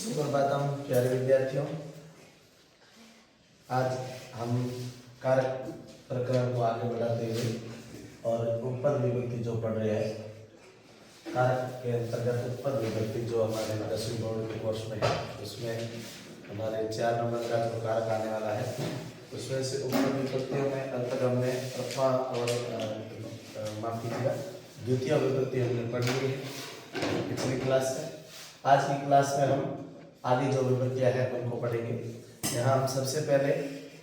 सुप्रभातम प्यारे विद्यार्थियों। आज हम कारक प्रकरण को आगे बढ़ाते हुए और उपपद विभक्ति जो पढ़ रहे हैं, कारक के अंतर्गत उपपद विभक्ति जो हमारे 10वीं बोर्ड के कोर्स में है, उसमें हमारे 4 नंबर का जो कारक आने वाला है, उसमें से उपपद विभक्तियों में अब तक हमने प्रथमा और माफ कीजिएगा द्वितीय विभक्ति हमने पढ़ ली है पिछली क्लास में। आज की क्लास में हम आगे जो विभक्तियां हैं उनको पढ़ेंगे। यहाँ हम सबसे पहले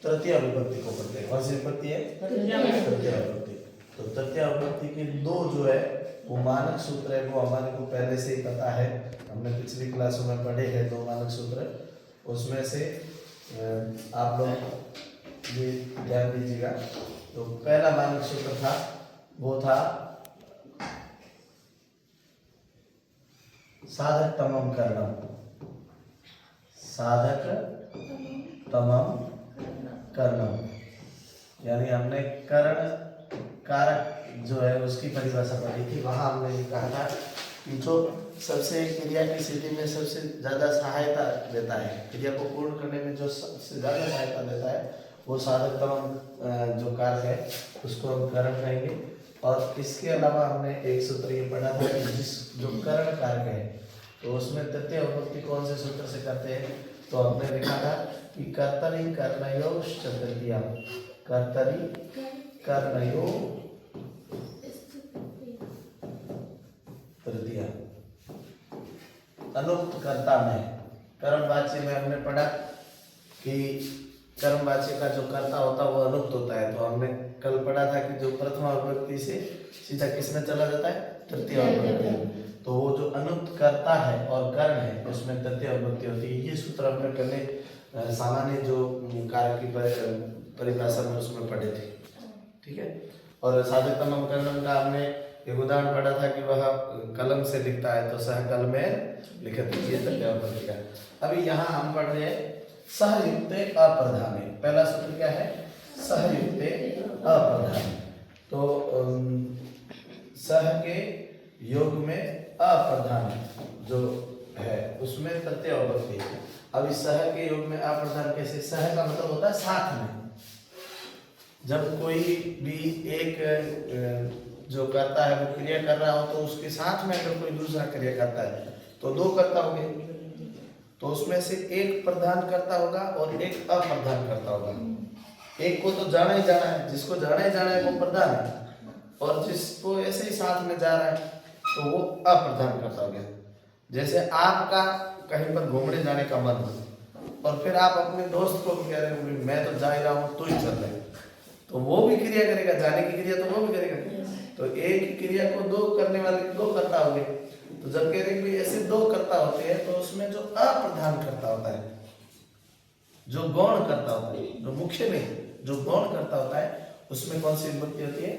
तृतीय विभक्ति को पढ़ते हैं। कौन सी विभक्ति है? तृतीय विभक्ति। तो तृतीय विभक्ति के दो जो है वो मानक सूत्र है, वो हमारे को पहले से ही पता है, हमने पिछली क्लासों में पढ़े हैं दो मानक सूत्र। उसमें से आप लोग ये ध्यान दीजिएगा। तो पहला मानक सूत्र था वो था साधक तमम करणम। साधक तमम करणम यानी हमने करण कारक जो है उसकी परिभाषा पढ़ी थी। वहां हमने ये कहा था कि जो सबसे क्रिया की स्थिति में सबसे ज्यादा सहायता देता है, क्रिया को पूर्ण करने में जो सबसे ज्यादा सहायता देता है, वो साधक तमम जो कारक है उसको हम करण कहेंगे। और इसके अलावा हमने एक सूत्र ये पढ़ा था कि जिस जो करण कारक है तो उसमें तृतीय विभक्ति कौन से सूत्र से करते हैं। तो हमने देखा था कि कर्तरि कर्णयोश्च तृतीया, कर्तरि कर्णयो तृतीया। अनुक्त कर्ता में कर्मवाच्य में हमने पढ़ा कि कर्मवाच्य का जो कर्ता होता है वो अनुक्त होता है। तो हमने कल पढ़ा था कि जो प्रथमा विभक्ति से सीधा किसमें चला जाता है? तृतीय विभक्ति। तो वो जो अनुक्त कर्ता है और कर्ण है उसमें तृतीय विभक्ति होती है। ये सूत्र हमने पहले सामान्य जो कारक की परिभाषा में उसमें पढ़े थे, ठीक है। और साधक तमम करणम का हमने एक उदाहरण पढ़ा था कि वह कलम से लिखता है तो सह कल में लिखत, ये तृतीय विभक्ति का। अभी यहाँ हम पढ़ रहे हैं सहयुक्ते अप्रधाने। पहला सूत्र क्या है? सहयुक्ते अप्रधाने। तो सह के योग में अप्रधान जो है उसमें तृतीय विभक्ति है। अब इस सह के योग में अप्रधान कैसे? सह का मतलब होता है साथ में। जब कोई भी एक जो करता है वो क्रिया कर रहा हो तो उसके साथ में अगर कोई दूसरा क्रिया करता है तो दो कर्ता होंगे, तो उसमें से एक प्रधान करता होगा और एक अप्रधान करता होगा। एक को तो जाना ही जाना है, जिसको जाना ही जाना है वो प्रधान है, और जिसको ऐसे ही साथ में जा रहा है तो वो अप्रधान करता हो गया। जैसे आपका कहीं पर घूमने जाने का मन हो और फिर आप अपने दोस्त को भी कह रहे हो मैं तो जा ही रहा हूँ, तू ही चल रहा है, तो वो भी क्रिया करेगा, जाने की क्रिया तो वो भी करेगा। तो एक क्रिया को दो करने वाले दो करता हो गए। तो जब कह रहे हैं ऐसे दो करता होते हैं तो उसमें जो अप्रधान करता होता है, जो गौण करता होता है, जो मुख्य नहीं, जो गौण करता होता है, उसमें कौन सी विभक्ति होती है?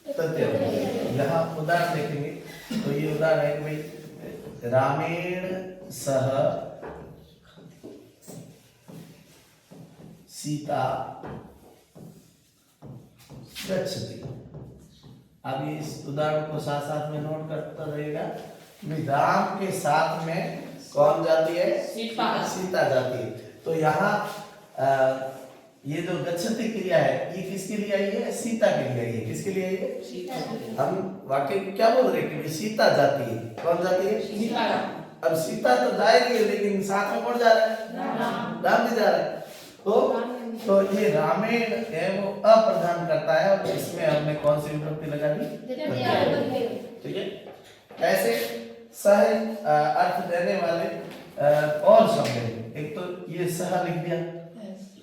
तृतीय विभक्ति। यहाँ उदाहरण देखेंगे तो ये उदाहरण है कि भाई रामेण सह सीता गच्छति। अब इस उदाहरण को साथ साथ में नोट करता रहेगा। राम के साथ में कौन जाती है? सीता जाती है। तो यहाँ ये जो गच्छति क्रिया है ये किसके लिए आई है? सीता के लिए आई है। किसके लिए आई है? सीता। हम वाक्य क्या बोल रहे हैं कि सीता जाती है। कौन जाती है? सीता। अब सीता तो जाएगी लेकिन साथ में कौन जा रहा है? राम भी जा रहा है। तो ये रामेण है वो अप्रधान करता है और इसमें हमने कौन सी विभक्ति लगा दी? ठीक है। ऐसे सह अर्थ देने वाले और शब्द हैं। एक तो ये सह लिख दिया,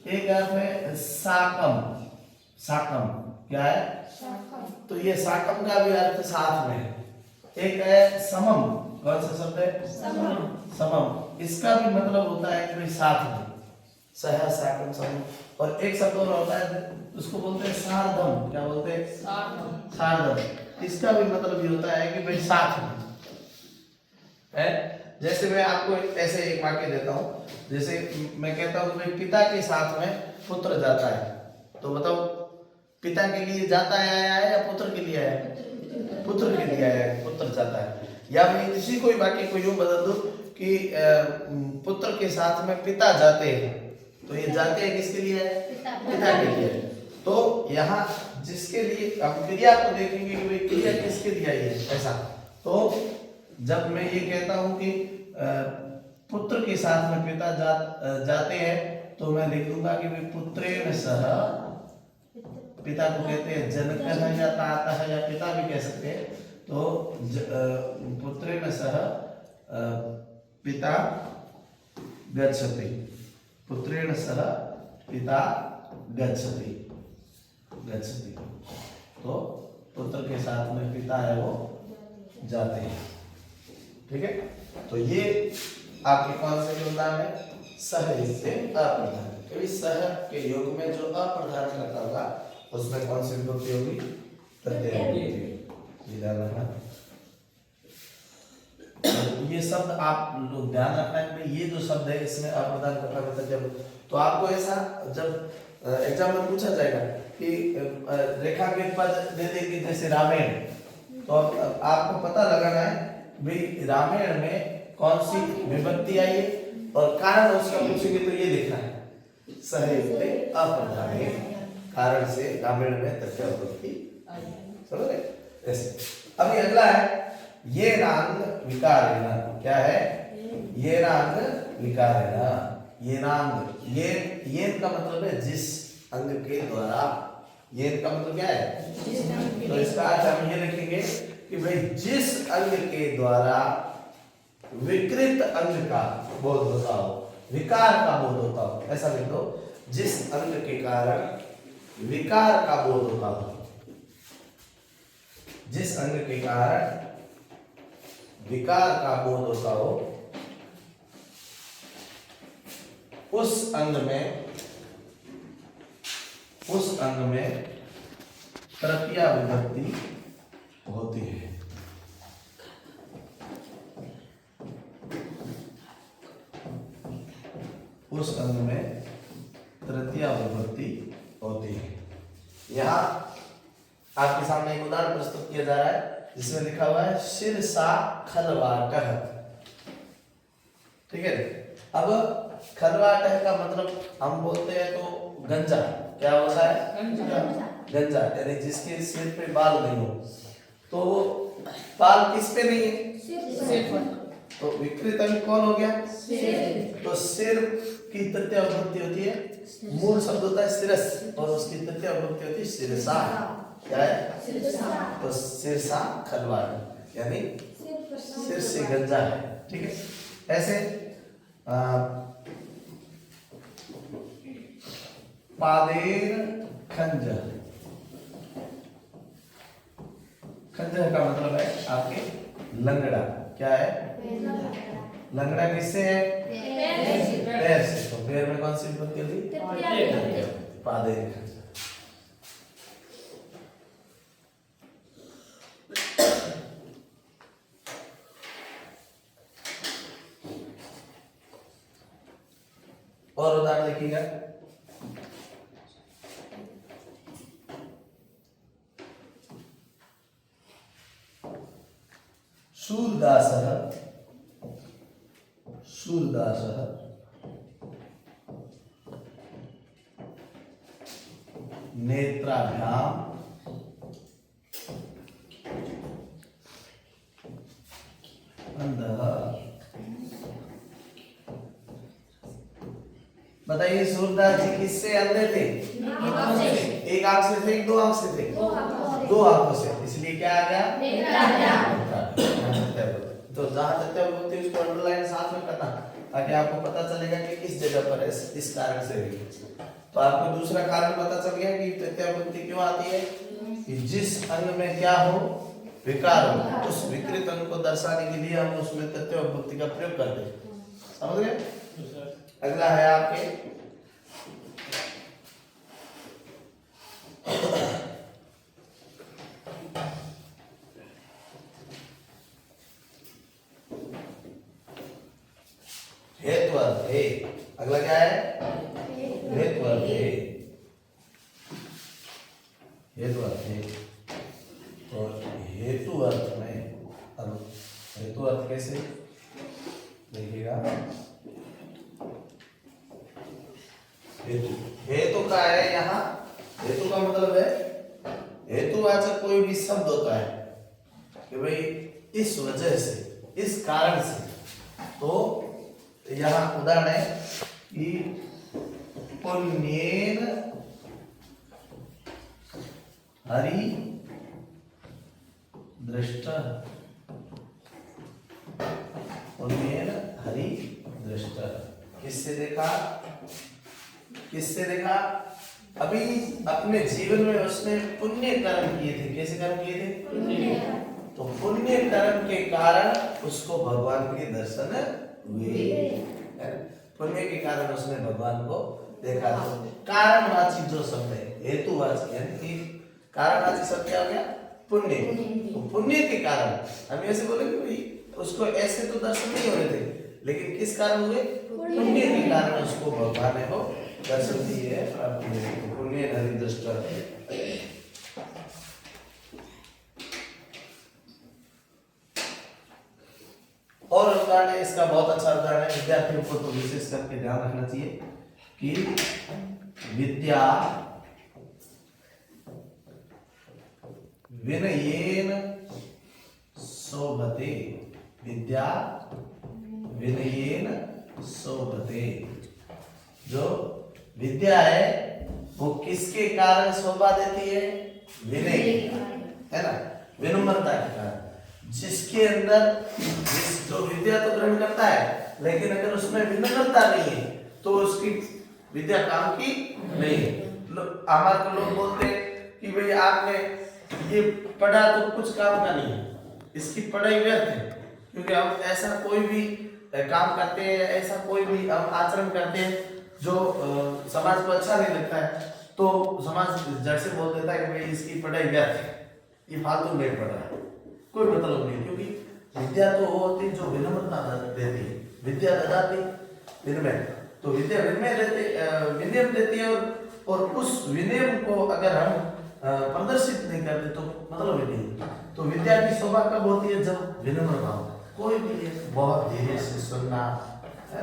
एक अर्थ है साकम। साकम क्या है? तो ये साकम का भी अर्थ साथ में है। एक है समम। कौन सा शब्द है? समम। इसका भी मतलब होता है कि साथ में, सह साकम समम। और एक शब्द और होता है उसको बोलते हैं सार्धम। क्या बोलते हैं? सार्धम। इसका भी मतलब ये होता है कि भाई साथ में है। जैसे मैं आपको ऐसे एक वाक्य देता हूँ, जैसे मैं कहता हूँ कि पिता के साथ में पुत्र जाता है, तो बताओ पिता के लिए जाता है आया है या पुत्र के लिए आया है? पुत्र के लिए आया है, पुत्र जाता है। या मैं किसी कोई वाक्य को यूं बदल दूं कि पुत्र के साथ में पिता जाते हैं, तो ये जाते हैं किसके लिए है? पिता के लिए। तो यहाँ जिसके लिए हम क्रिया को देखेंगे कि भाई क्रिया किसके लिए आई है ऐसा। तो जब मैं ये कहता हूँ कि पुत्र के साथ में पिता जाते हैं, तो मैं लिख दूंगा कि भाई पुत्रेण सह, पिता को कहते हैं जनकः या तातः या पिता भी कह सकते हैं। तो पुत्रेण सह पिता गच्छति, पुत्रेण सह पिता गच्छति, गच्छति। तो पुत्र के साथ में पिता है वो जाते हैं। ठीक है, तो ये आपके कौन से योगदान है? सह से अप्रधान। क्योंकि सह के योग में जो अप्रधान करता होगा उसमें कौन सी विभक्ति होगी? प्रत्यय विभक्ति। ध्यान रखना, ये शब्द आप लोग ध्यान रखना है कि ये जो शब्द है इसमें अप्रधान करता प्रत्यय। तो आपको ऐसा जब एग्जाम में पूछा जाएगा कि रेखा के पद दे देगी जैसे रामायण, तो आपको पता लगाना है भाई रामायण में कौन सी विभक्ति आई है और कारण उसका पूछेंगे तो ये लिखना है सहयुक्ते अप्रधाने, कारण से रामायण में तथ्य विभक्ति समझ गए? ऐसे अभी अगला है ये नांग विकारेण। क्या है? ये नांग विकारेण। ये नांग, ये का मतलब है जिस अंग के द्वारा, ये का मतलब क्या है? तो इसका अर्थ हम ये लिखेंगे कि भाई जिस अंग के द्वारा विकृत अंग का बोध होता हो, विकार का बोध होता हो, ऐसा लिख दो। जिस अंग के कारण विकार का बोध होता हो, जिस अंग के कारण विकार का बोध होता हो, उस अंग में तृतीया विभक्ति होती है। उस अंग में तृतीया विभक्ति होती है। यहाँ आपके सामने एक उदाहरण प्रस्तुत किया जा रहा है जिसमें लिखा हुआ है शिरसा खलवाटः। ठीक है, अब खलवाटः का मतलब हम बोलते हैं तो गंजा। क्या होता है? गंजा, यानी जिसके सिर पे बाल नहीं हो। तो बाल किस पे नहीं है? सिर पर। तो विकृत अंग कौन हो गया? सिर। तो सिर की तृतीया विभक्ति होती है, मूल शब्द होता है सिरस और उसकी तृतीया विभक्ति होती है सिरसा। क्या है? सिरसा। तो सिरसा खलवाट यानी सिर से गंजा है। ठीक है, ऐसे पादेर खंजर। खंजर का मतलब है आपके लंगड़ा। क्या है? लंगड़ा किससे है? पैर से। तो पैर में कौन सी विभक्ति होती? पादेर खंजर। और उदाहरण देखिएगा, शूरदासः, शूरदासः नेत्राभ्याम अंधः। बताइए सूरदास जी किससे अंधे थे? एक आंख से थे, दो आंख से थे? दो आंखों से, इसलिए क्या आ गया? तो जहां तथ्य विभक्ति उसको अंडरलाइन साथ में करना ताकि आपको पता चलेगा कि किस जगह पर है, इस कारण से भी। तो आपको दूसरा कारण पता चल गया कि तथ्य विभक्ति क्यों आती है कि जिस अंग में क्या हो? विकार हो। उस विकृत अंग को दर्शाने के लिए हम उसमें तथ्य विभक्ति का प्रयोग करते हैं। समझ गए? अगला है आपके हेतु अर्थ है। अगला क्या है? हेतु अर्थ है। हेतु अर्थ है। और हेतु अर्थ में, अब हेतु अर्थ कैसे? देखिए लिखिएगा हेतु। हेतु का है यहाँ, हेतु का मतलब है हेतुवाचक कोई भी शब्द होता है कि भाई इस वजह से, इस कारण से। तो यहाँ उदाहरण है कि पुण्येन हरि दृष्टः, पुण्येन हरि दृष्टः। किससे देखा? किससे देखा? अभी अपने जीवन में उसने पुण्य कर्म किए थे। कैसे कर्म किए थे? पुण्य। तो पुण्य कर्म के कारण उसको भगवान के दर्शन हुए। पुण्य के कारण उसने भगवान को देखा। तो कारणवाची जो शब्द है हेतुवाची, यानी कि कारणवाची शब्द क्या हो गया? पुण्य। तो पुण्य के कारण हम ऐसे बोलेंगे भाई उसको ऐसे तो दर्शन नहीं होने थे, लेकिन किस कारण हुए? पुण्य के कारण उसको भगवान ने वो दर्शन दिए है, प्राप्ति हुई। पुण्य हरि दृष्टः। और उदाहरण है इसका, बहुत अच्छा उदाहरण है। विद्यार्थियों को तो विशेष करके ध्यान रखना चाहिए कि विद्या विनयेन शोभते, विद्या विनयेन शोभते। जो विद्या है वो किसके कारण शोभा देती है? विनय, है ना, विनम्रता के कारण। जिसके अंदर जो विद्या तो ग्रहण करता है, लेकिन अगर उसमें विनम्रता नहीं है तो उसकी विद्या काम की नहीं है। हमारे को लोग बोलते हैं कि भाई आपने ये पढ़ा तो कुछ काम का नहीं है, इसकी पढ़ाई व्यर्थ है। क्योंकि हम ऐसा कोई भी काम करते हैं, ऐसा कोई भी हम आचरण करते हैं जो समाज को अच्छा नहीं लगता है, तो समाज जड़ से बोल देता है कि भाई इसकी पढ़ाई व्यर्थ है, ये फालतू में पढ़ रहा है, कोई मतलब नहीं। क्योंकि विद्या तो वो होती है जो विनम्रता देती है, विद्या ददाति विनम्र। तो विद्या विनम्र विनय देती है, और उस विनय को अगर हम प्रदर्शित नहीं करते तो मतलब ही नहीं। तो विद्या की शोभा कब होती है? जब विनम्रता हो। कोई भी बहुत धीरे से सुनना,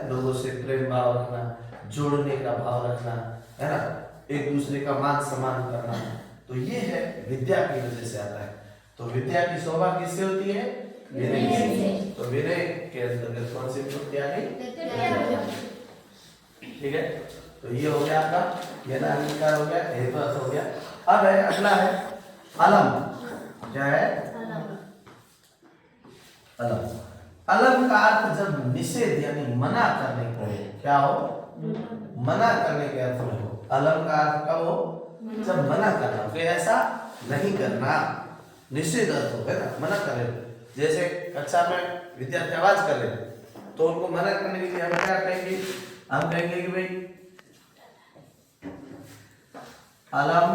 लोगों से प्रेम भाव रखना, जोड़ने का भाव रखना, है ना, एक दूसरे का मान सम्मान करना, तो ये है विद्या की वजह से आता है। तो विद्या की शोभा किससे होती है? विनय से। तो विनय के अंतर्गत कौन सी विभक्ति आ गई? ठीक है, तो ये हो गया आपका यदा अलंकार हो गया, हेतु अर्थ हो गया। अब है अगला है अलम। क्या है? अलम। अलम का अर्थ जब निषेध यानी मना करने को हो, क्या हो? मना करने के अर्थ में हो। अलम का अर्थ कब हो? जब मना करना, फिर ऐसा नहीं करना, निषेध अर्थ हो, है ना, मना करे। जैसे कक्षा में विद्यार्थी आवाज कर रहे तो उनको मना करने के लिए हम क्या कहेंगे? हम कहेंगे कि भाई अलम,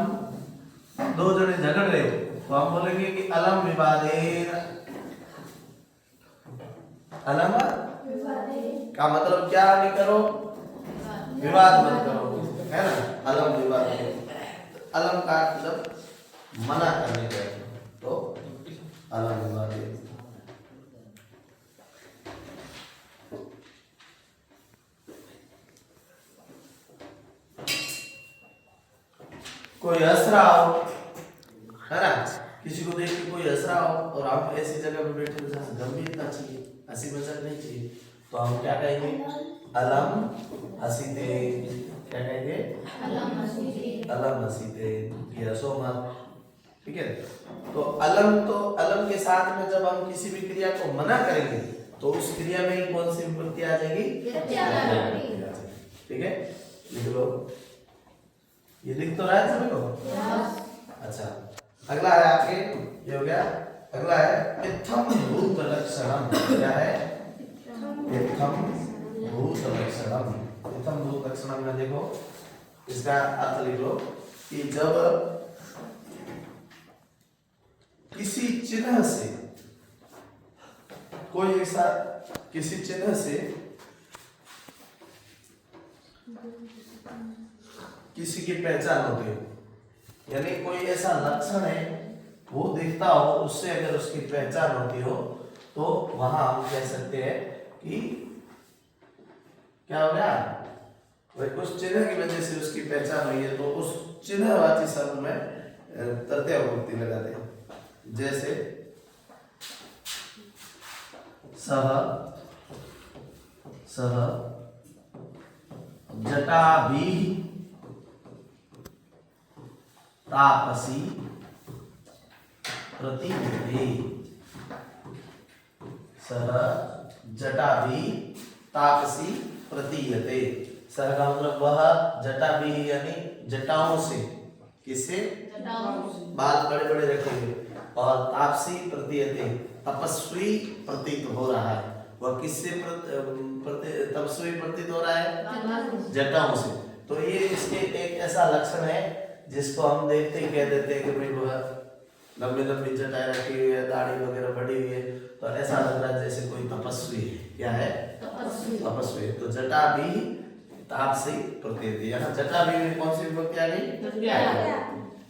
दो जने झगड़ रहे हो तो हम बोलेंगे कि अलम विवादेन। अलम का मतलब क्या नहीं करो? विवाद मत करो, है ना, अलम विवादेन। अलम का मतलब मना करने का, तो अलम विवादेन। कोई हंस रहा हो, है ना, किसी को देख के कोई हंस रहा हो और आप ऐसी जगह पे बैठे हो जहाँ गंभीरता चाहिए, हंसी मजाक नहीं चाहिए, तो हम क्या कहेंगे? अलम हसीते। क्या कहेंगे? अलम हसीते, कि हंसो मत। ठीक है, तो अलम के साथ में जब हम किसी भी क्रिया को मना करेंगे तो उस क्रिया में ही कौन सी विभक्ति आ जाएगी? ठीक है, लिख लो। ये दिख तो रहा है सभी को? अच्छा, अगला है आपके, ये हो गया। अगला है इत्थम भूत लक्षणम। क्या है? इत्थम भूत लक्षणम। इत्थम भूत लक्षणम में देखो, इसका अर्थ लिख लो कि जब किसी चिन्ह से, कोई ऐसा किसी चिन्ह से किसी की पहचान होती हो, यानी कोई ऐसा लक्षण है वो दिखता हो, उससे अगर उसकी पहचान होती हो तो वहां हम कह सकते हैं कि क्या हो गया भाई, उस चिन्ह की वजह से उसकी पहचान हुई है, तो उस चिन्हवाची शब्द में तृतीय विभक्ति लगाते हैं। जैसे सह जटाभि तापसी प्रतीयते। सह जटाभि तापसी प्रतीयते। सह का मतलब वह, जटाभि यानी जटाओं से, किससे, बाल बड़े बड़े रखे हुए, और तापसी प्रतीयते तपस्वी प्रतीत हो रहा है। वह किससे तपस्वी प्रतीत हो रहा है, जटाओं से। तो ये इसके एक ऐसा लक्षण है जिसको हम देखते ही कह देते हैं कि भाई वह लंबी लंबी जटाएं रखी हुई है, दाढ़ी वगैरह बढ़ी हुई है, तो ऐसा लग रहा है जैसे कोई तपस्वी है। क्या है, तपस्वी। तो जटा भी तापसी प्रतीत। यहाँ जटा भी में कौन सी विभक्ति आ गई,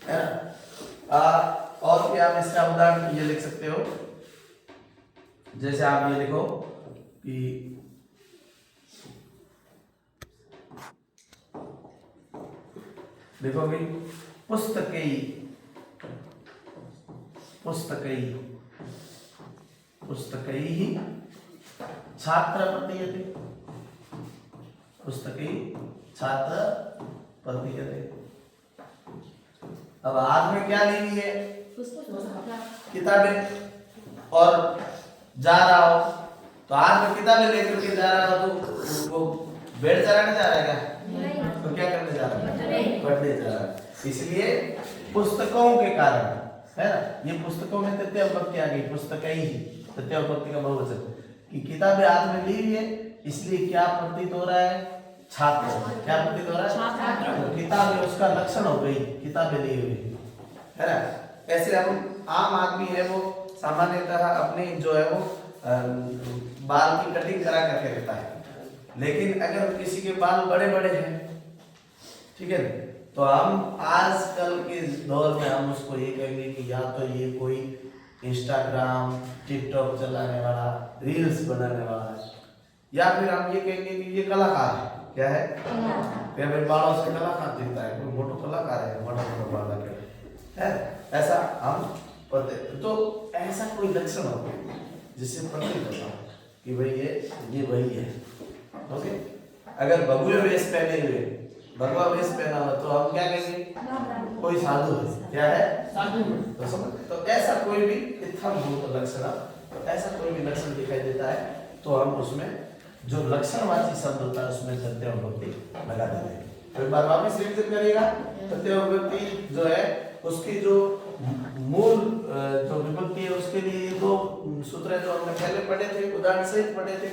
है ना। और भी आप इसका उदाहरण ये लिख सकते हो, जैसे आप ये लिखो कि देखो भाई, पुस्तकई ही छात्र प्रतीयते। पुस्तकई छात्र प्रतीयते। अब हाथ में क्या ली हुई है, किताबें, और जा रहा हो तो हाथ में किताबें लेकर के जा रहा हो, तो वो बेड चलाने जा रहा है क्या, तो क्या करने जा रहा है, पढ़ने जा रहा है। इसलिए पुस्तकों के कारण, है ना, ये पुस्तकों में तृतीय विभक्ति आ गई, पुस्तकई ही तृतीय विभक्ति का बहुवचन, कि किताबें हाथ में ली हुई है, इसलिए क्या प्रतीत हो रहा है, छात्र। क्या प्रतीत हो रहा है, तो किताबें उसका लक्षण हो गई, किताबें ली हुई, है ना। ऐसे हम आम आदमी है वो सामान्यतः अपनी जो है वो बाल की कटिंग करा करके रहता है, लेकिन अगर किसी के बाल बड़े बड़े हैं, ठीक है, तो हम आजकल के दौर में हम उसको ये कहेंगे कि या तो ये कोई इंस्टाग्राम टिकटॉक चलाने वाला, रील्स बनाने वाला है, या फिर हम ये कहेंगे कि ये कलाकार है। क्या है, क्या भाई, बालों से कलाकार दिखता है, कोई मोटो कलाकार है, मोटा मोटा बाल है, ऐसा हम पढ़ते। तो ऐसा कोई लक्षण हो जिससे प्रतीत होता है कि भाई ये वही है। ओके, अगर भगवे वेश पहने हुए, भगवा वेश पहना हुआ, तो हम क्या कहेंगे, कोई साधु है। क्या है, साधु। तो समझ, तो ऐसा कोई भी इत्थम भूत लक्षण, तो ऐसा कोई भी लक्षण दिखाई देता है, तो हम उसमें जो लक्षणवाची शब्द होता है उसमें तृतीय विभक्ति लगा देते हैं। तो एक बार वापस रिविजन करिएगा, तृतीय विभक्ति जो है उसकी जो मूल जो विभक्ति है उसके लिए दो सूत्र जो हमने पहले पढ़े थे, उदाहरण सहित पढ़े थे,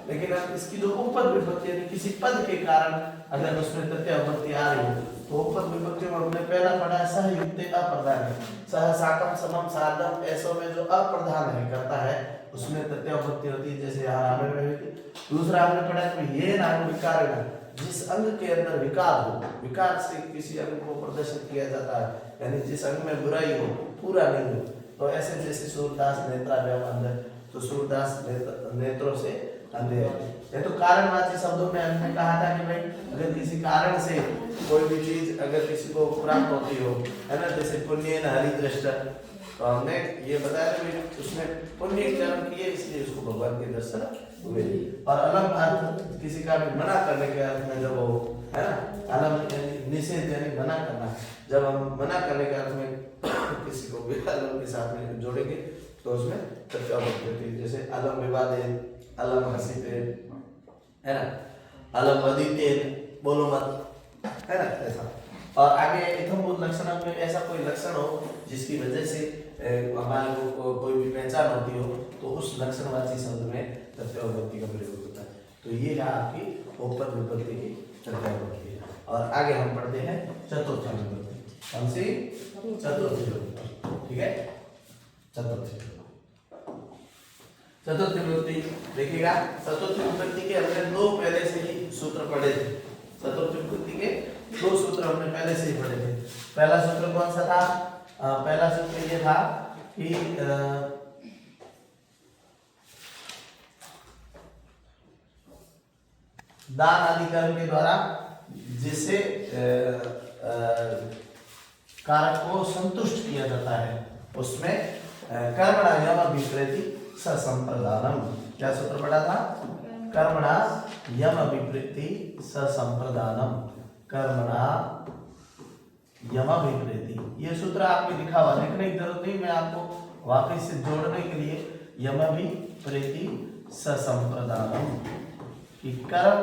लेकिन अब इसकी जो उपपद विभक्ति है, किसी पद के कारण अगर उसमें तृतीय विभक्ति आ रही हो, तो उपपद विभक्ति में हमने पहला पढ़ा है सहयुक्त अप्रधान है, सह साकम समम साधम, ऐसो में जो अप्रधान है करता है उसमें तृतीय विभक्ति होती है, जैसे यहाँ रामे में होती है। दूसरा हमने पढ़ा है ये नाम विकार है, जिस अंग के अंदर विकार हो, विकार से किसी अंग को प्रदर्शित किया जाता है, यानी जिस अंग में बुराई हो, पूरा नहीं हो, तो ऐसे जैसे सूरदास नेत्राभ्याम अंधे, तो सूरदास नेत्रों से अंधे है। ये तो कारणवाची शब्दों में हमने कहा था कि भाई अगर किसी कारण से कोई भी चीज अगर किसी को प्राप्त होती हो, है ना, जैसे पुण्य न हरि दृष्टा, तो हमने ये बताया कि उसमें पुण्य कर्म किए इसलिए उसको भगवान के दर्शन हुए। और अलम अर्थ किसी का भी मना करने के अर्थ में जब हो, है ना, अलम यानी निषेध यानी मना करना, जब हम मना करने के अर्थ में किसी को भी अलम के साथ में जोड़ेंगे तो उसमें तृतीय विभक्ति होती है। जैसे अलम विवादे, अलम हसीते, है ना, अलम वदिते, बोलो मत, है ना, ऐसा। और आगे इथम बोध लक्षण में ऐसा कोई लक्षण हो जिसकी वजह से हमारे को कोई भी पहचान होती हो, तो उस लक्षणवाची शब्द में तृतीय विभक्ति का प्रयोग होता है। तो ये है आपकी उपपद विभक्ति की तृतीय विभक्ति। और आगे हम पढ़ते हैं चतुर्थी विभक्ति। कौन सी? चतुर्थी विभक्ति, ठीक है। चतुर्थी विभक्ति देखिएगा, चतुर्थी विभक्ति के हमने दो पहले से ही सूत्र पढ़े थे। चतुर्थी विभक्ति के दो सूत्र हमने पहले से ही पढ़े थे। पहला सूत्र कौन सा था? पहला सूत्र ये था कि दान आदि कर्म के द्वारा जिससे कारक को संतुष्ट किया जाता है उसमें कर्मणा यम विपरीति ससंप्रदानम। क्या सूत्र पढ़ा था? कर्मणा यम विपरीति ससंप्रदानम। कर्मणा यम विपरीति, ये सूत्र आपके लिखा हुआ, लिखने की जरूरत नहीं, मैं आपको वापस से जोड़ने के लिए यम विपरीति ससंप्रदानम कि कर्म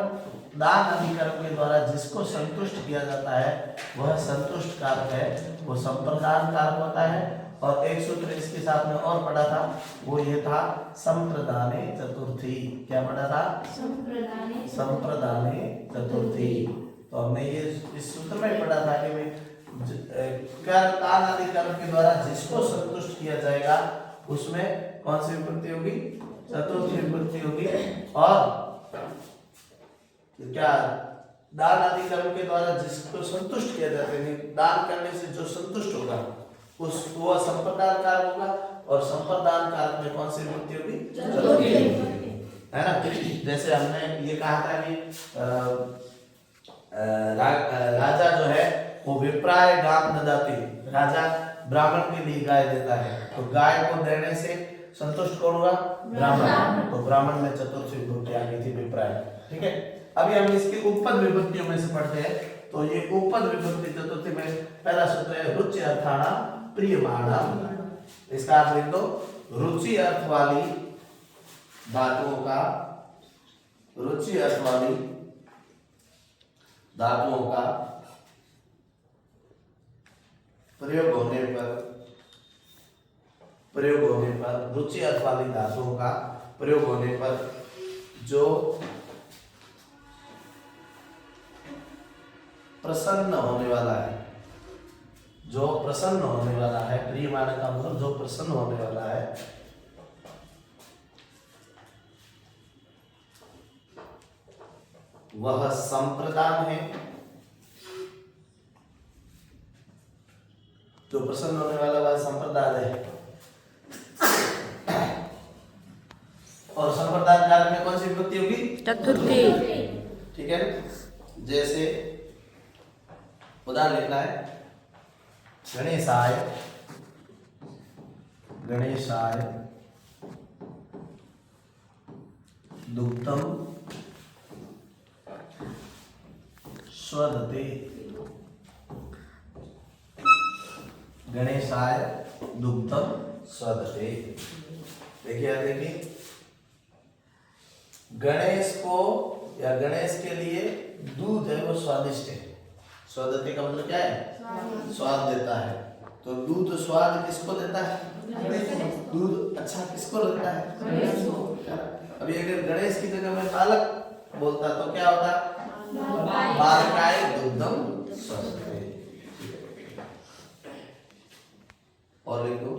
दान आदि कर्म के द्वारा जिसको संतुष्ट किया जाता है वह संतुष्ट कारक है, वो संप्रदान कारक होता है। और एक सूत्र इसके साथ में और पढ़ा था, वो ये था संप्रदाने चतुर्थी। क्या पढ़ा था? संप्रदाने चतुर्थी। तो हमने ये इस सूत्र में पढ़ा था कि कर्म दान आदि कर्म के द्वारा जिसको संतुष्ट किया जाएगा उसमें कौन सी विभक्ति होगी? चतुर्थी विभक्ति होगी। और क्या दान आदि कर्म के द्वारा जिसको संतुष्ट किया जाता है, दान करने से जो संतुष्ट होगा उस वो संप्रदान कारक होगा। और संप्रदान कारक में कौन सी विभक्ति होगी? चतुर्थी, है ना। जैसे हमने ये कहा था कि राजा जो है वो विप्राय गाम ददाति, राजा ब्राह्मण के लिए गाय देता है, तो गाय को देने से संतुष्ट कौन होगा? ब्राह्मण। तो ब्राह्मण में चतुर्थी विभक्ति आ गई थी विप्राय। ठीक है, अभी हम इसकी उपपद विभक्तियों में से पढ़ते हैं। तो ये उपपद विभक्ति चतुर्थी में पहला सूत्र है रुचि अर्थाना प्रियमाणम। इसका अर्थ लिख दो, रुचि अर्थ वाली धातुओं का, रुचि अर्थ वाली धातुओं का प्रयोग होने पर रुचि अर्थ वाली धातुओं का प्रयोग होने पर जो प्रसन्न होने वाला है, जो प्रसन्न होने वाला है, प्रियमाण का मतलब जो प्रसन्न होने वाला है, वह संप्रदान है। जो प्रसन्न होने वाला वह संप्रदान है। और संप्रदान कारक में कौन सी विभक्ति होगी? चतुर्थी। ठीक है, जैसे उदाहरण लिखना है, गणेशाय, गणेशाय दुग्धम स्वदते, गणेशाय दुग्धम स्वदते। देखिए देखिए, गणेश को या गणेश के लिए दूध है वो स्वादिष्ट है। स्वदते का मतलब क्या है? स्वाद देता है। तो दूध स्वाद किसको देता है? दूध अच्छा किसको लगता है? अभी अगर गणेश की जगह में बालक बोलता तो क्या होता? बालकाय दुग्धम स्वदते। और लिखो,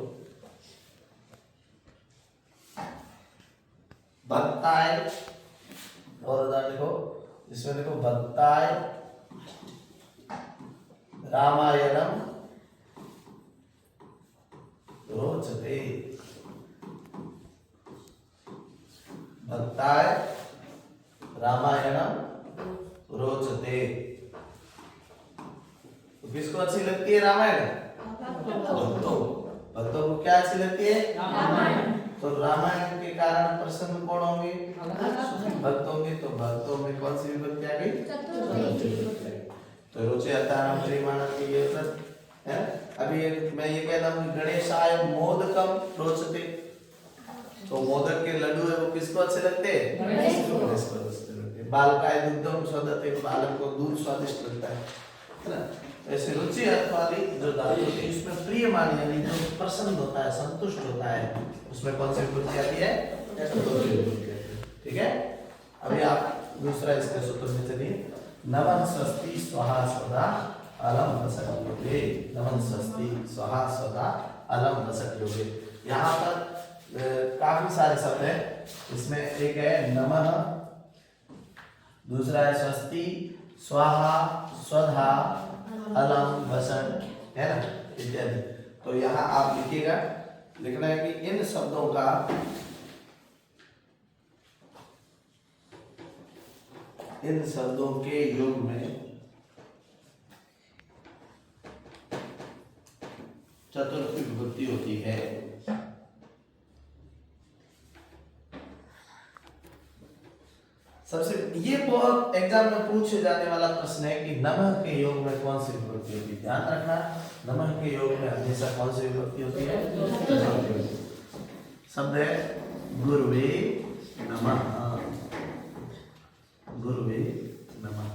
भक्ताय, और उदाहरण लिखो, इसमें देखो भक्ताय रामायणम रोचते, भक्ताय रामायणम रोचते। तो किसको अच्छी लगती है रामायण? भक्तों को क्या अच्छी लगती है? रामायण। तो रामायण के कारण प्रसन्न कौन होंगे? भक्त होंगे। तो भक्तों में कौन सी विभक्ति आ गई? तो रुचि अर्थान प्रियमाण की ये है। अभी मैं ये कहता हूँ गणेशाय मोदकम रोचते, तो मोदक के लड्डू है वो किसको अच्छे लगते हैं? गणेश को अच्छे लगते हैं। बालकाय दुग्धम स्वदते, बालक को दूध स्वादिष्ट लगता है ना। ऐसे रुचि अर्थ वाली जो धातु है इसमें प्रियमाण यानी जो प्रसन्न होता है, संतुष्ट होता है, उसमें कौन सी विभक्ति आती है? ठीक है, अभी आप दूसरा इसके सूत्र में चलिए, नमन स्वस्ति स्वाहा स्वदा अलम रसक योगे। नमन स्वस्ति स्वाहा स्वदा अलम रसक योगे। यहाँ पर काफी सारे शब्द हैं। इसमें एक है नमः, दूसरा है स्वस्ति, स्वाहा, स्वधा, अलम, वसन, है ना, इत्यादि। तो यहाँ आप लिखिएगा, लिखना है कि इन शब्दों का इन शब्दों के योग में चतुर्थी विभक्ति होती है। सबसे ये बहुत एग्जाम में पूछे जाने वाला प्रश्न है कि नमः के योग में कौन सी विभक्ति होती है। ध्यान रखना, नमः के योग में हमेशा कौन सी विभक्ति होती है। शब्द है गुरुवे नमः, गुरुवे नमः।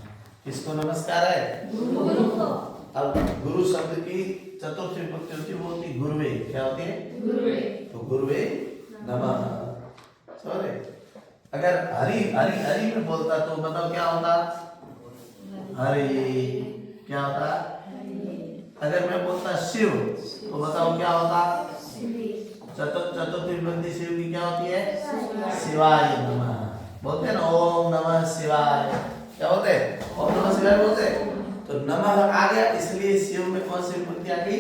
किसको नमस्कार है? गुरु को। अब गुरु शब्द की चतुर्थ विभक्ति होती है, वो होती गुरुवे। क्या होती है? गुरुवे। तो गुरुवे नमः। सॉरी, अगर हरि हरि हरि में बोलता तो बताओ क्या होता? हरि। क्या होता? अगर मैं बोलता शिव तो बताओ क्या होता? चतुर्थ विभक्ति शिव की क्या होती है? शिवाय नमः। बोलते हैं ना ओम नमः शिवाय। क्या बोलते हैं? ओम नमः शिवाय बोलते हैं। तो नमः आ गया, इसलिए शिव में कौन सी विभक्ति आ गई?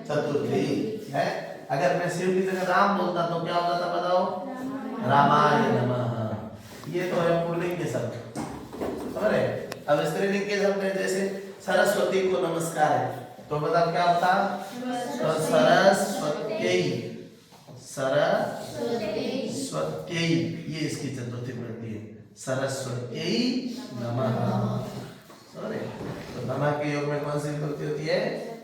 चतुर्थी है। अगर मैं शिव की जगह राम बोलता तो क्या होता था बताओ? रामाय नमः। ये तो है पुल्लिंग के शब्द, समझ रहे? अब स्त्रीलिंग के शब्द है, जैसे सरस्वती को नमस्कार है तो बताओ क्या होता? तो सरस्वती, सरस्वती, ये इसकी चतुर्थी विभक्ति है। सरस्वती नमः। सॉरी, तो नमः के योग में कौन सी विभक्ति होती है?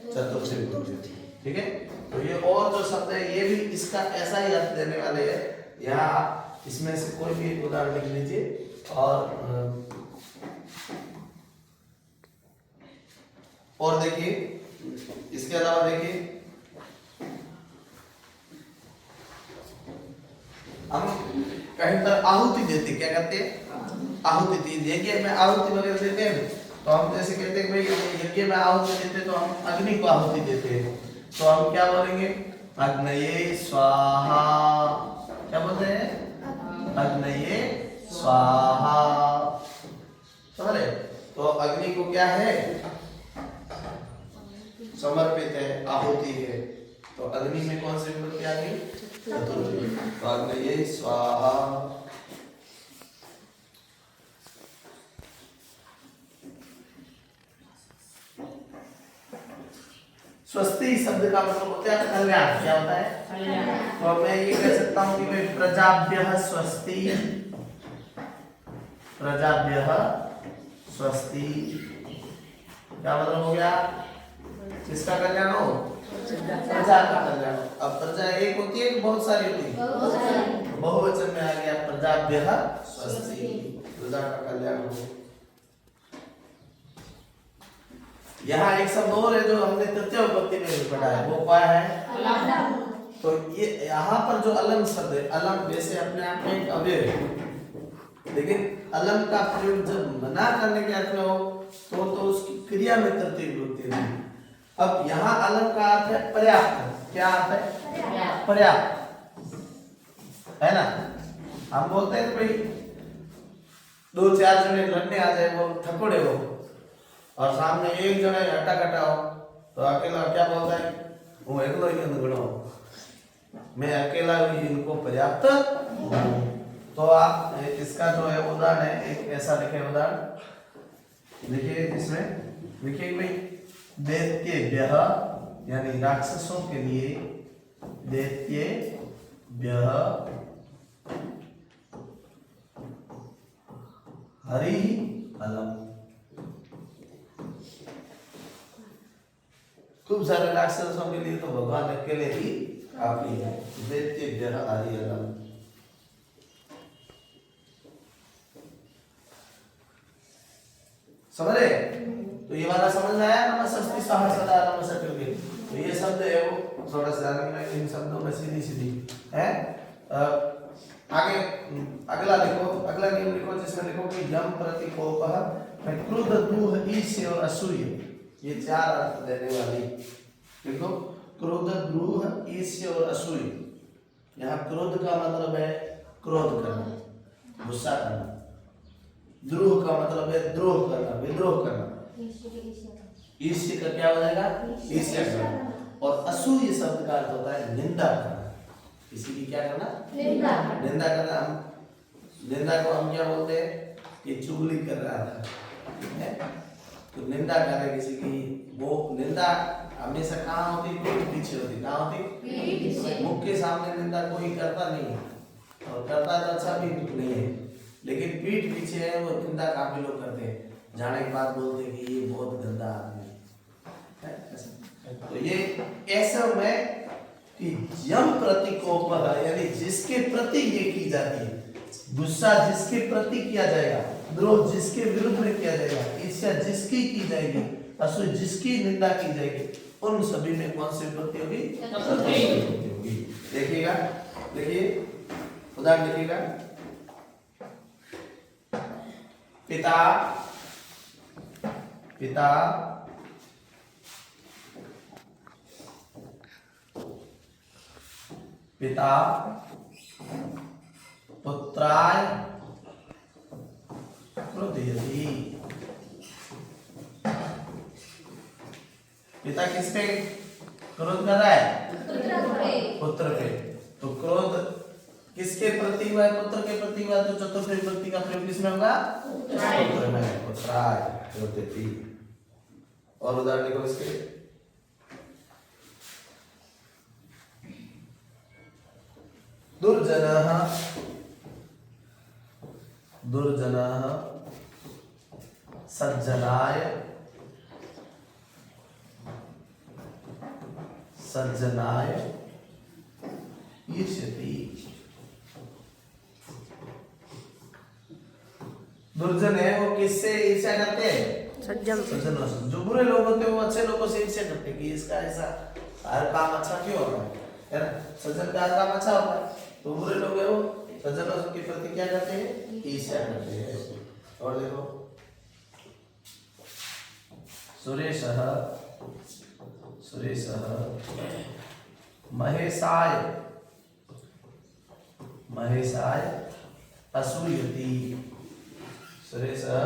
चतुर्थी विभक्ति होती है। ठीक है, तो ये और जो शब्द है ये भी इसका ऐसा ही अर्थ देने वाले हैं। यहाँ इसमें से कोई भी एक उदाहरण लिख लीजिए और देखिए, इसके अलावा देखिए हम कहीं पर आहुति देते, क्या करते हैं? आहुति दी। यज्ञ में आहुति वगैरह देते हैं तो हम जैसे कहते हैं भाई यज्ञ में आहुति देते तो हम अग्नि को आहुति देते हैं, तो हम क्या बोलेंगे? अग्नये स्वाहा। क्या बोलते हैं? अग्नये स्वाहा। समझ रहे? तो अग्नि को क्या है? समर्पित है, आहुति है। तो अग्नि में कौन सी विभक्ति आ गई? चतुर्थी। तो अग्नये स्वाहा। स्वस्ति शब्द का मतलब होता है कल्याण। क्या होता है? कल्याण। तो मैं ये कह सकता हूँ कि भाई प्रजाभ्यः स्वस्ति, प्रजाभ्यः स्वस्ति। क्या मतलब हो गया? किसका कल्याण हो? प्रजा का कल्याण। अब प्रजा एक होती है कि बहुत सारी होती है? बहुवचन में आ गया प्रजाभ्यः स्वस्ति, प्रजा का कल्याण हो। यहाँ एक शब्द और है जो हमने तृतीय विभक्ति में पढ़ा है, वो क्या है? तो ये यहाँ पर जो अलम शब्द है, अलम वैसे अपने आप में एक अव्यय है, लेकिन अलम का प्रयोग जब मना करने के अर्थ में हो तो उसकी क्रिया में तृतीय विभक्ति है। अब यहाँ अलम का अर्थ है पर्याप्त। क्या अर्थ है? पर्याप्त, है ना? हम बोलते हैं भाई दो चार जने लड़ने आ जाए, वो थकोड़े हो और सामने एक जने हटा कटा हो तो अकेला क्या बोलता है? वो अकेला ही गणो, मैं अकेला ही इनको पर्याप्त हूं। तो आप इसका जो है उदाहरण है, एक ऐसा लिखे उदाहरण लिखिए जिसमें लिखिए भाई दैत्येभ्यः यानी राक्षसों के लिए, दैत्येभ्यः हरि अलम। खूब सारे राक्षसों के लिए तो भगवान अकेले ही काफी है। दैत्येभ्यः हरि अलम। समझ रहे? तो ये वाला समझ में आया? नमस्ते सहस्रदा नमस्ते। तो ये शब्द है वो थोड़ा सा इन शब्दों में सीधी सीधी है। आगे अगला लिखो, अगला नियम लिखो जिसमें लिखो कि यम प्रति कोपः, क्रोध, द्रोह, ईर्ष्या और असूया। ये चार अर्थ देने वाली। देखो क्रोध, द्रोह, ईर्ष्या और असूया। यहाँ क्रोध का मतलब है क्रोध करना, गुस्सा करना। द्रोह का मतलब है द्रोह करना, विद्रोह करना। ईर्ष्या का क्या हो जाएगा? ईर्ष्या करना। और असूया शब्द का अर्थ होता है निंदा करना। किसी की क्या करना? निंदा करना। निंदा को हम क्या बोलते हैं कि चुगली कर रहा था, ठीक है, तो निंदा कर रहे किसी की, वो निंदा हमेशा कहाँ होती, पीठ पीछे होती, कहाँ होती, मुख के सामने निंदा कोई करता नहीं है, और करता तो अच्छा भी नहीं है, लेकिन पीठ पीछे है वो निंदा काफी लोग करते हैं, जाने की बात बोलते हैं कि ये बहुत गंदा आदमी है, तो ये ऐसा में कि यम प्रतीकोप यानी जिसके प्रति ये की जाती है, गुस्सा जिसके प्रति किया जाएगा, द्रोह जिसके विरुद्ध में किया जाएगा, ईर्ष्या जिसकी की जाएगी, असूया जिसकी निंदा की जाएगी, उन सभी में कौन सी विभक्ति होगी, चतुर्थी होगी। देखिएगा, देखिए उदाहरण देखिएगा, पिता, पिता, पिता, पुत्राय क्रोधयति। पिता किस पे क्रोध कर रहा है, पुत्र पे, तो क्रोध किसके प्रति हुआ है, पुत्र के प्रति हुआ, तो चतुर्थ विभक्ति का प्रयोग किसमें होगा, पुत्र में, पुत्राय क्रोधयति। और उदाहरण देखो इसके, दुर्जनः, दुर्जनः सज्जनाय, सज्जनाय ईर्ष्यति। दुर्जन है वो किससे ईर्ष्या करते हैं, सज्जनों से। जो बुरे लोग होते हैं वो अच्छे लोगों से ईर्ष्या करते हैं कि इसका ऐसा हर काम अच्छा क्यों हो रहा है ना, सज्जन का हर काम अच्छा होता है, तो बुरे लोग है वो सज्जनों के प्रति क्या करते हैं, ईर्ष्या करते हैं। और देखो, सुरेशः, सुरेशः महेशाय, महेशाय असूयति। सुरेशः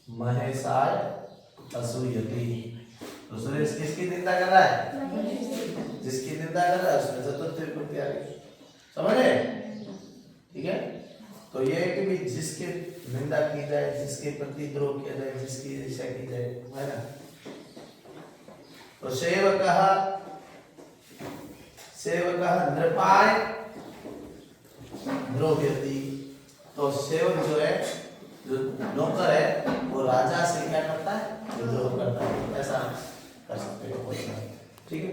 महेशाय असूयति, तो सुरेश किसकी निंदा कर रहा है, जिसकी निंदा कर रहा है उसमें चतुर्थ विभक्ति आ गई, समझ रहे, ठीक है। तो ये है कि भी जिसके निंदा की जाए, जिसके प्रति द्रोह किया जाए, जिसकी ईर्ष्या की जाए, है ना। तो सेवकः, सेवकः नृपाय द्रोह्यति। तो सेवक जो है, जो नौकर है, वो राजा से क्या करता है, विद्रोह करता है, ऐसा कर सकते हो, ठीक है।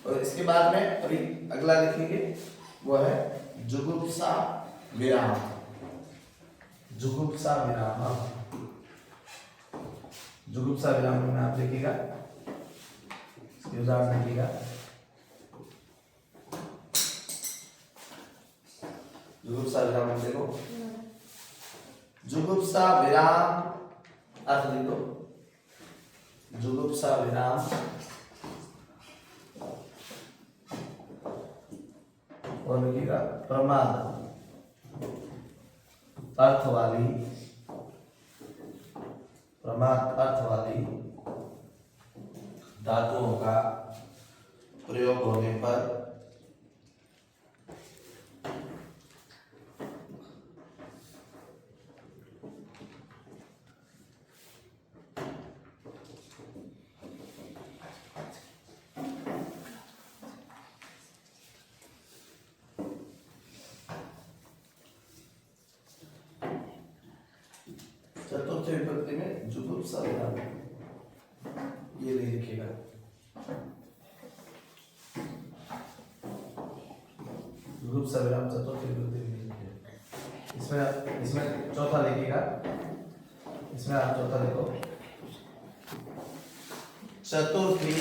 और इसके बाद में अभी अगला लिखेंगे, वो है जुगुप्सा विराम, जुगुप्सा विराम, जुगुप्सा विराम में आप देखिएगा, इसके उदाहरण देखिएगा, जुगुप्सा विराम में देखो, जुगुप्सा विराम अर्थ लिखो, जुगुप्सा विराम और लिखिएगा प्रमाद अर्थ वाली, प्रमाद अर्थ वाली धातुओं का प्रयोग होने पर चतुर्थ विभक्ति में जुगुप्सा विराम, ये नहीं लिखेगा, जुगुप्सा विराम चतुर्थ विभक्ति में नहीं लिखेगा। इसमें इसमें चौथा लिखेगा, इसमें आप चौथा लिखो, चतुर्थी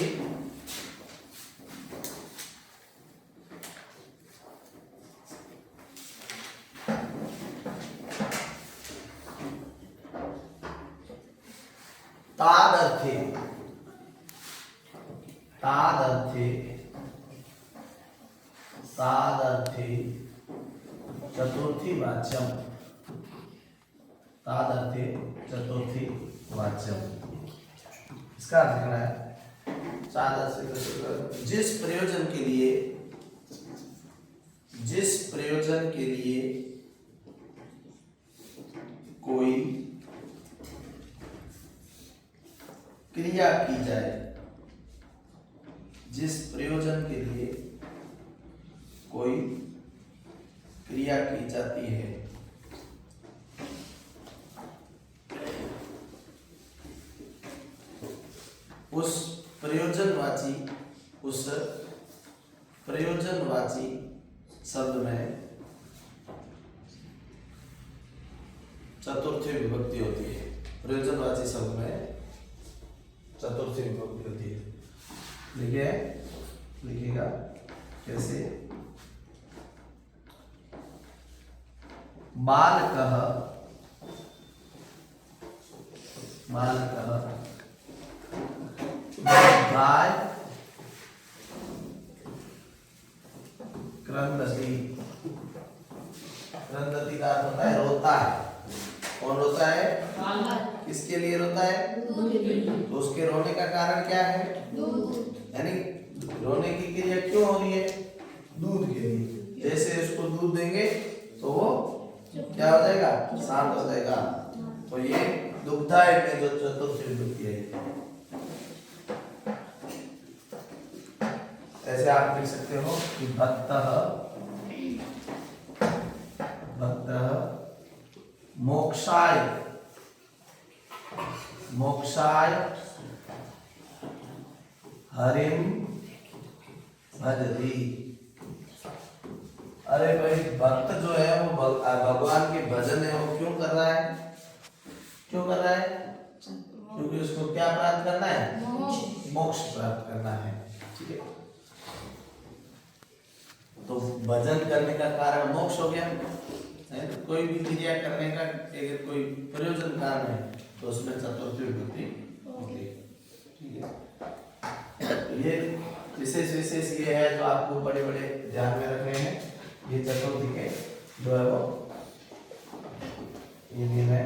तादर्थे, तादर्थे, तादर्थे चतुर्थी वाच्यम, तादर्थे चतुर्थी वाच्यम। इसका अर्थ लिखना है, जिस प्रयोजन के लिए, जिस प्रयोजन के लिए कोई क्रिया की जाए, जिस प्रयोजन के लिए कोई क्रिया की जाती है, उस प्रयोजनवाची शब्द में चतुर्थी विभक्ति होती है। प्रयोजनवाची शब्द में चतुर्थी विभक्ति होती है। लिखिएगा कैसे? बालकः गाय क्रंदति। क्रंदति का अर्थ होता है रोता है। कौन रोता है? किसके लिए रोता है? तो उसके रोने का कारण क्या है? यानी रोने की क्रिया क्यों हो रही है? दूध के लिए। जैसे उसको दूध देंगे तो वो क्या हो जाएगा? शांत हो जाएगा। तो ये दुग्धाय में जो चतुर्थी विभक्ति है, ऐसे आप लिख सकते हो कि भक्तः मोक्षाय हरिम भजति। अरे भाई, भक्त जो है वो भगवान के भजन है, वो क्यों कर रहा है? क्योंकि उसको क्या प्राप्त करना है? मोक्ष प्राप्त करना है। ठीक है, तो भजन करने का कारण मोक्ष हो गया है। तो कोई भी क्रिया करने का अगर कोई प्रयोजन कारण है तो उसमें चतुर्थी विभक्ति होती है। ठीक है, ये विशेष ये है जो आपको बड़े ध्यान में रखने हैं। ये चतुर्थी के जो है वो ये दिन है।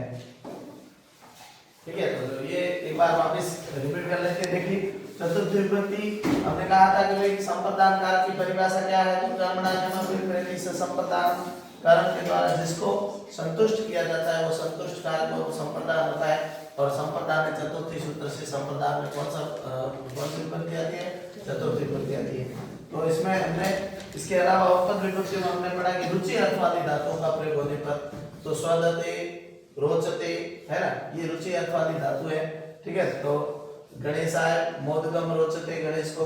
ठीक है, तो ये एक बार वापस रिपीट कर लेते हैं। देखिए, चतुर्थी विभक्ति हमने कहा था कि भाई संप्रदान कारक की परिभाषा क्या है? तो कर्मणा जन्म से संप्रदान कारक के द्वारा जिसको संतुष्ट किया जाता है वो संतुष्ट कारक वो संप्रदान होता है। और संप्रदान में चतुर्थी सूत्र से संप्रदान में कौन सी विभक्ति आती है? चतुर्थी विभक्ति आती है। तो इसमें हमने इसके अलावा उपपद विभक्ति में हमने पढ़ा कि रुचि अर्थवादी धातुओं का प्रयोग होने पर तो स्वदते, रोचते, है ना, ये रुचि अर्थवादी धातु है। ठीक है, तो गणेशाय मोदकम रोचते, गणेश को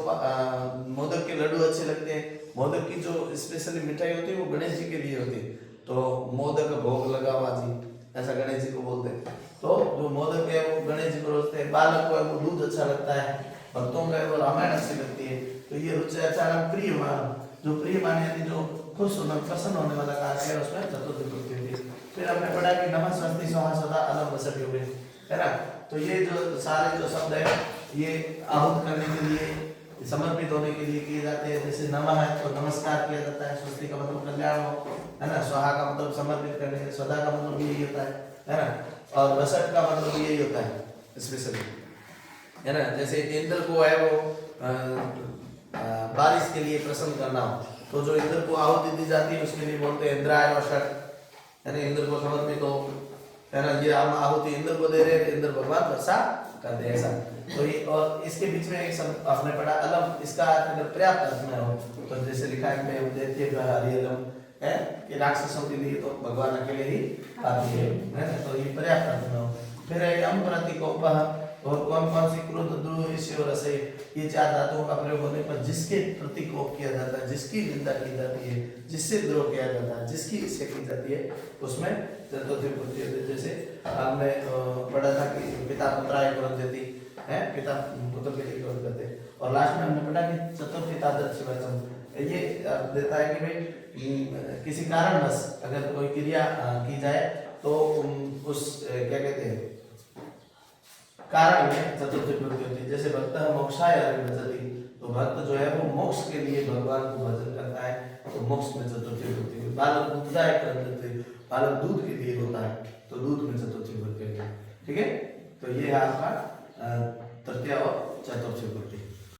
मोदक के लड्डू अच्छे लगते हैं। मोदक की जो स्पेशली मिठाई होती है वो गणेश जी के लिए होती है। तो मोदक भोग लगावा जी, ऐसा गणेश जी को बोलते हैं। तो जो मोदक है वो गणेश जी को रोचते हैं। बालक को है वो दूध अच्छा लगता है। भक्तों को वो रामायण अच्छी लगती है। तो ये रुचि अच्छा प्रिय मान, जो प्रिय मान यानी जो खुश होना, प्रसन्न होने वाला कार्य है, उसमें चतुर्थी विभक्ति होती है। फिर हमने पढ़ा कि नमः स्वस्ति स्वाहा सदा अलम वसत हुए, है ना। तो ये जो सारे जो शब्द है ये आहूत करने के लिए, समर्पित होने के लिए किए जाते हैं। जैसे नमः है तो नमस्कार किया जाता है, स्वस्ति का मतलब कल्याण हो, है ना। स्वाहा का मतलब समर्पित करने, स्वधा का मतलब यही होता है ना। और वसत का मतलब यही होता है स्पेशली, है ना। जैसे इंद्र को है वो बारिश के लिए प्रसन्न करना हो तो जो इंद्र को आहुति दी जाती है उसके लिए बोलते हैं इंद्राय वषट, है ना। इंद्र को समर्पित हो, है ना। ये हम आहुति इंद्र को दे रहे हैं, इंद्र भगवान वर्षा करते हैं, ऐसा। तो ये और इसके बीच में एक शब्द आपने पढ़ा अलम, इसका अर्थ अगर पर्याप्त अर्थ में हो तो जैसे लिखा है मैं उदयते हरि अलम, है कि राक्षसों के लिए तो भगवान अकेले ही आती है ना। तो ये पर्याप्त अर्थ में हो। फिर है यम प्रतिकोपः, और कौन सी क्रोध, द्रोह, ईर्ष्या और असह्य, ये चार धातुओं का प्रयोग होने पर जिसके प्रति कोप किया जाता है, जिसकी निंदा की जाती है, जिससे द्रोह किया जाता है, जिसकी ईर्ष्या की जाती है, उसमें चतुर्थी विभक्ति होती है। जैसे हमने पढ़ा था कि पिता पुत्राय क्रोधयति, है, पिता पुत्र के लिए क्रोध करते हैं। और लास्ट में हमने पढ़ा कि चतुर्थी तादृशवचन, ये देता है कि भाई किसी कारणवश अगर कोई क्रिया की जाए तो उस क्या कहते हैं कारण में चतुर्थी विभक्ति होती है। जैसे भक्त मोक्षाय भजति, तो भक्त जो है वो मोक्ष के लिए भगवान को भजन करता है, तो मोक्ष में चतुर्थी विभक्ति होती है। बालक दूधाय क्रंदति, बालक दूध के लिए होता है तो दूध में चतुर्थी विभक्ति होती है। ठीक है, तो ये है आपका तृतीय और चतुर्थी विभक्ति।